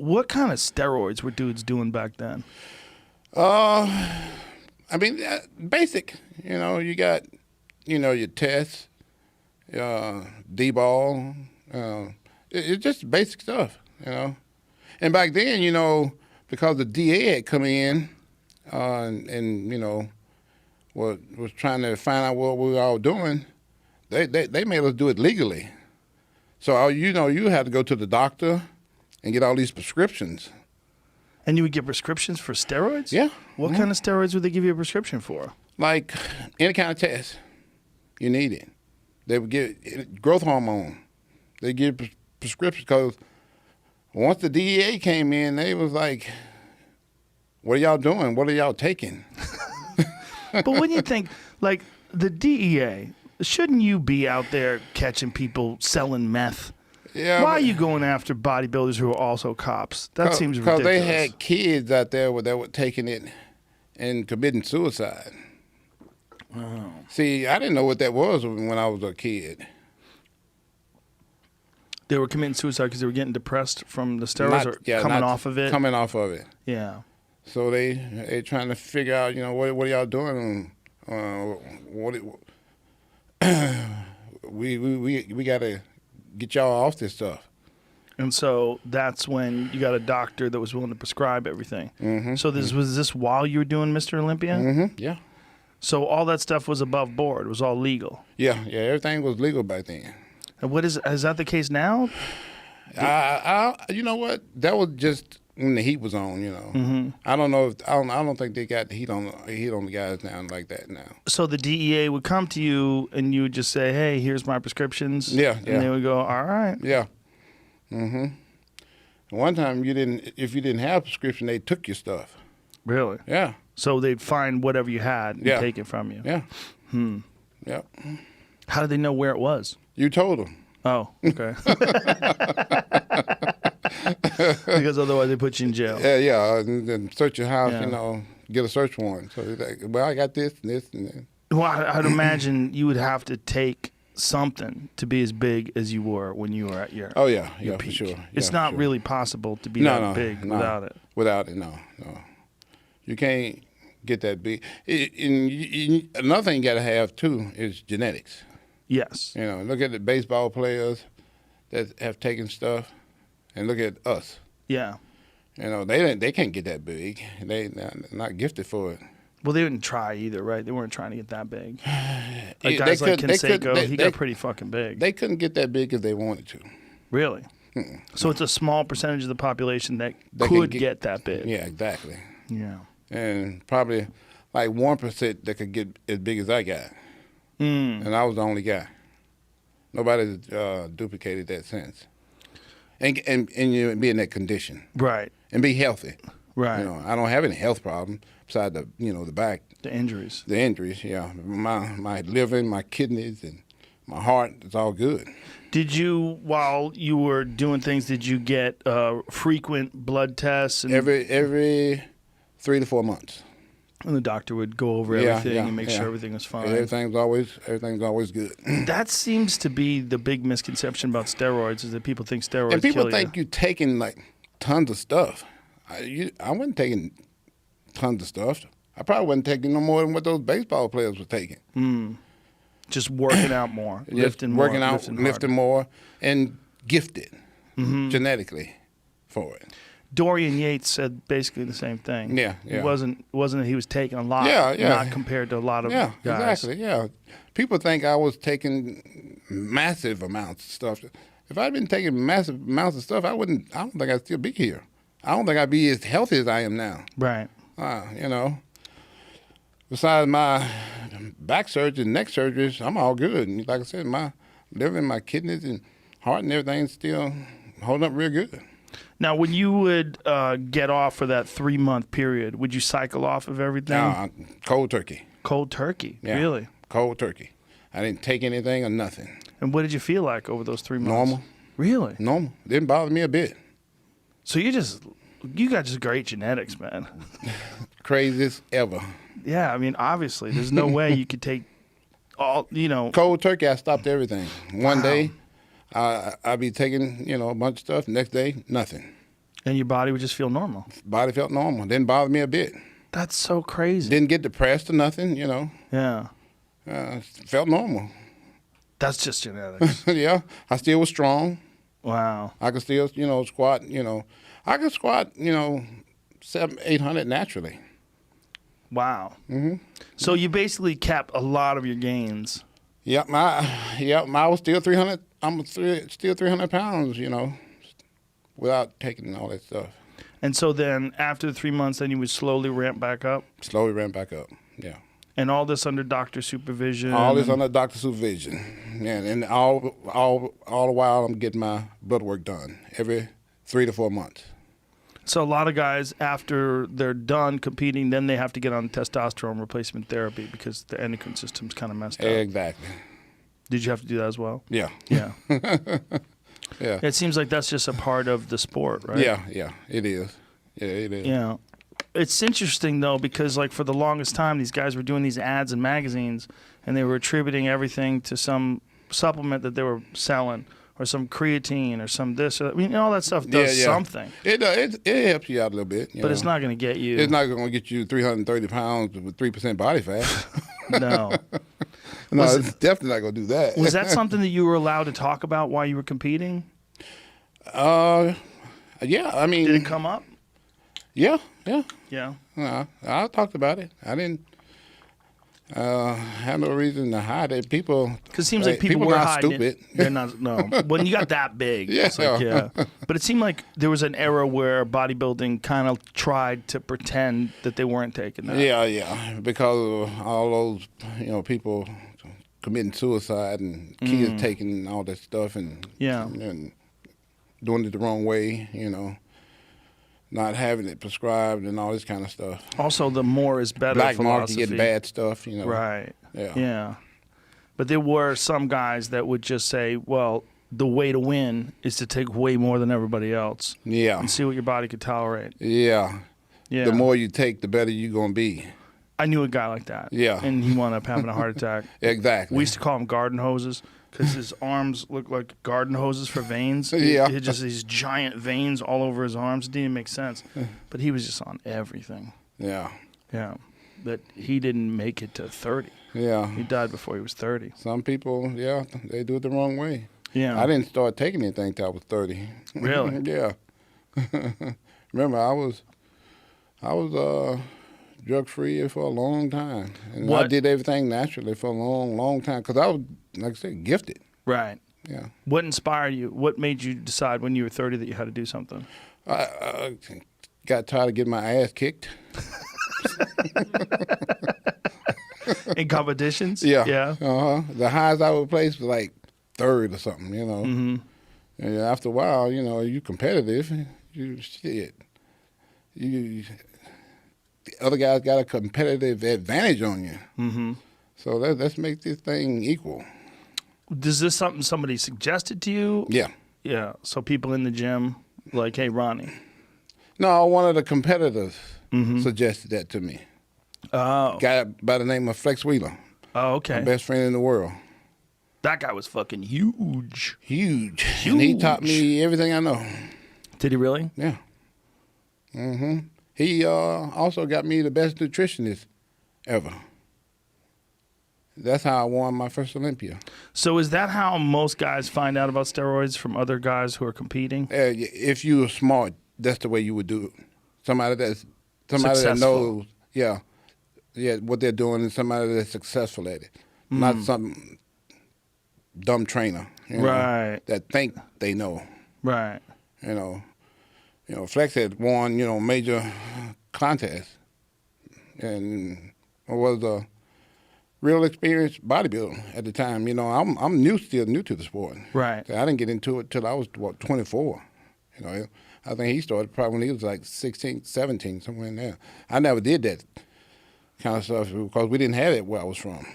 what kind of steroids were dudes doing back then? I mean, basic. You got, your tests, D-ball. It's just basic stuff, And back then, because the DA had come in and was trying to find out what we were all doing, they made us do it legally. So, you had to go to the doctor and get all these prescriptions. And you would get prescriptions for steroids? Yeah. What kind of steroids would they give you a prescription for? Like any kind of test you needed. They would give growth hormone. They give prescriptions because once the DEA came in, they was like, what are y'all doing? What are y'all taking? But when you think, like, the DEA, shouldn't you be out there catching people selling meth? Yeah. Why are you going after bodybuilders who are also cops? That seems ridiculous. Because they had kids out there that were taking it and committing suicide. Oh. See, I didn't know what that was when I was a kid. They were committing suicide because they were getting depressed from the steroids coming off of it? Coming off of it. Yeah. So they trying to figure out, what are y'all doing? We got to get y'all off this stuff. And so that's when you got a doctor that was willing to prescribe everything. Mm-hmm. So was this while you were doing Mr. Olympia? Mm-hmm. Yeah. So all that stuff was above board. It was all legal. Yeah. Everything was legal back then. And is that the case now? You know what? That was just when the heat was on. Mm-hmm. I don't know I don't think they got the heat on the guys now like that now. So the DEA would come to you and you would just say, "Hey, here's my prescriptions." Yeah. And they would go, "All right." Yeah. Mm-hmm. One time if you didn't have a prescription, they took your stuff. Really? Yeah. So they'd find whatever you had and take it from you. Yeah. Yep. How did they know where it was? You told them. Oh, okay. Because otherwise they put you in jail. Yeah, and search your house, get a search warrant. So like, well, I got this and this and that. Well, I'd imagine you would have to take something to be as big as you were when you were at your peak. For sure. It's not really possible to be that big without it. Without it, no. You can't get that big. Another thing you got to have, too, is genetics. Yes. Look at the baseball players that have taken stuff, and look at us. Yeah. They can't get that big. They're not gifted for it. Well, they didn't try either, right? They weren't trying to get that big. Like guys like Conseco, he got pretty fucking big. They couldn't get that big if they wanted to. Really? Mm-mm. So it's a small percentage of the population that could get that big. Yeah, exactly. Yeah. And probably like 1% that could get as big as I got. And I was the only guy. Nobody duplicated that since. And you be in that condition. Right. And be healthy. Right. I don't have any health problems besides the back. The injuries. The injuries, yeah. My liver, my kidneys, and my heart, it's all good. Did you, while you were doing things, did you get frequent blood tests? And every 3 to 4 months. And the doctor would go over everything and make sure everything was fine. Everything's always good. That seems to be the big misconception about steroids, is that people think steroids kill you. And people think you're taking like tons of stuff. I wasn't taking tons of stuff. I probably wasn't taking no more than what those baseball players were taking. Just working out more, lifting more, and gifted genetically for it. Dorian Yates said basically the same thing. Yeah. It wasn't that he was taking a lot, not compared to a lot of guys. Exactly, yeah. People think I was taking massive amounts of stuff. If I'd been taking massive amounts of stuff, I don't think I'd still be here. I don't think I'd be as healthy as I am now. Right. Besides my back surgery and neck surgeries, I'm all good. And like I said, my liver and my kidneys and heart and everything's still holding up real good. Now, when you would get off for that 3-month period, would you cycle off of everything? No, cold turkey. Cold turkey? Yeah, really? Cold turkey. I didn't take anything or nothing. And what did you feel like over those 3 months? Normal. Really? Normal. Didn't bother me a bit. So you got just great genetics, man. Craziest ever. Yeah, I mean, obviously, there's no way you could take all, Cold turkey, I stopped everything. One day, I'd be taking, a bunch of stuff. Next day, nothing. And your body would just feel normal. Body felt normal. Didn't bother me a bit. That's so crazy. Didn't get depressed or nothing, you know. Yeah. Felt normal. That's just genetics. Yeah. I still was strong. Wow. I could still, you know, squat, you know. I could squat, you know, 700-800 naturally. Wow. Mm-hmm. So you basically capped a lot of your gains. Yep, I was still 300. Still 300 pounds, you know, without taking all that stuff. And so then after the 3 months, then you would slowly ramp back up? Slowly ramp back up, yeah. And all this under doctor supervision? All this under doctor supervision. And all the while I'm getting my blood work done every 3 to 4 months. So a lot of guys, after they're done competing, then they have to get on testosterone replacement therapy because the endocrine system's kind of messed up. Exactly. Did you have to do that as well? Yeah. Yeah. Yeah. It seems like that's just a part of the sport, right? Yeah, it is. Yeah, it is. Yeah. It's interesting, though, because, like, for the longest time, these guys were doing these ads in magazines, and they were attributing everything to some supplement that they were selling, or some creatine, or some this. I mean, all that stuff does something. It helps you out a little bit. But it's not going to get you. It's not going to get you 330 pounds with 3% body fat. No. No, it's definitely not going to do that. Was that something that you were allowed to talk about while you were competing? Yeah, I mean. Did it come up? Yeah. Yeah. I talked about it. I didn't have no reason to hide it. Because it seems like people were not hiding stupid. it. They're not. No. When you got that big, Yeah. it's like, yeah. But it seemed like there was an era where bodybuilding kind of tried to pretend that they weren't taking that. Yeah. Because of all those, you know, people committing suicide and kids taking all that stuff and doing it the wrong way, you know. Not having it prescribed and all this kind of stuff. Also, the more is better Black philosophy. market getting bad stuff, you know. Right. Yeah. But there were some guys that would just say, well, the way to win is to take way more than everybody else. Yeah. And see what your body could tolerate. Yeah. The more you take, the better you're going to be. I knew a guy like that. Yeah. And he wound up having a heart attack. Exactly. We used to call him garden hoses because his arms looked like garden hoses for veins. Yeah. He had just these giant veins all over his arms. It didn't even make sense. But he was just on everything. Yeah. Yeah. But he didn't make it to 30. Yeah. He died before he was 30. Some people, they do it the wrong way. Yeah. I didn't start taking anything until I was 30. Really? Yeah. Remember, I was drug-free for a long time. And I did everything naturally for a long, long time because I was, like I said, gifted. Right. Yeah. What inspired you? What made you decide when you were 30 that you had to do something? I got tired of getting my ass kicked. In competitions? Yeah. Yeah. The highest I would place was like third or something, you know. Mm-hmm. And after a while, you know, you competitive. The other guys got a competitive advantage on you. Mm-hmm. So let's make this thing equal. Is this something somebody suggested to you? Yeah. Yeah. So people in the gym, like, hey, Ronnie. No, one of the competitors suggested that to me. Oh. Guy by the name of Flex Wheeler. Oh, okay. My best friend in the world. That guy was fucking huge. Huge. And he taught me everything I know. Did he really? Yeah. Mm-hmm. He also got me the best nutritionist ever. That's how I won my first Olympia. So is that how most guys find out about steroids, from other guys who are competing? If you were smart, that's the way you would do it. Somebody that knows, what they're doing, and somebody that's successful at it, not some dumb trainer, right? That think they know, right? You know, Flex had won, major contests, and was a real experienced bodybuilder at the time. You know, I'm still new to the sport. Right. I didn't get into it till I was 24. You know, I think he started probably when he was like 16, 17, somewhere in there. I never did that kind of stuff because we didn't have it where I was from.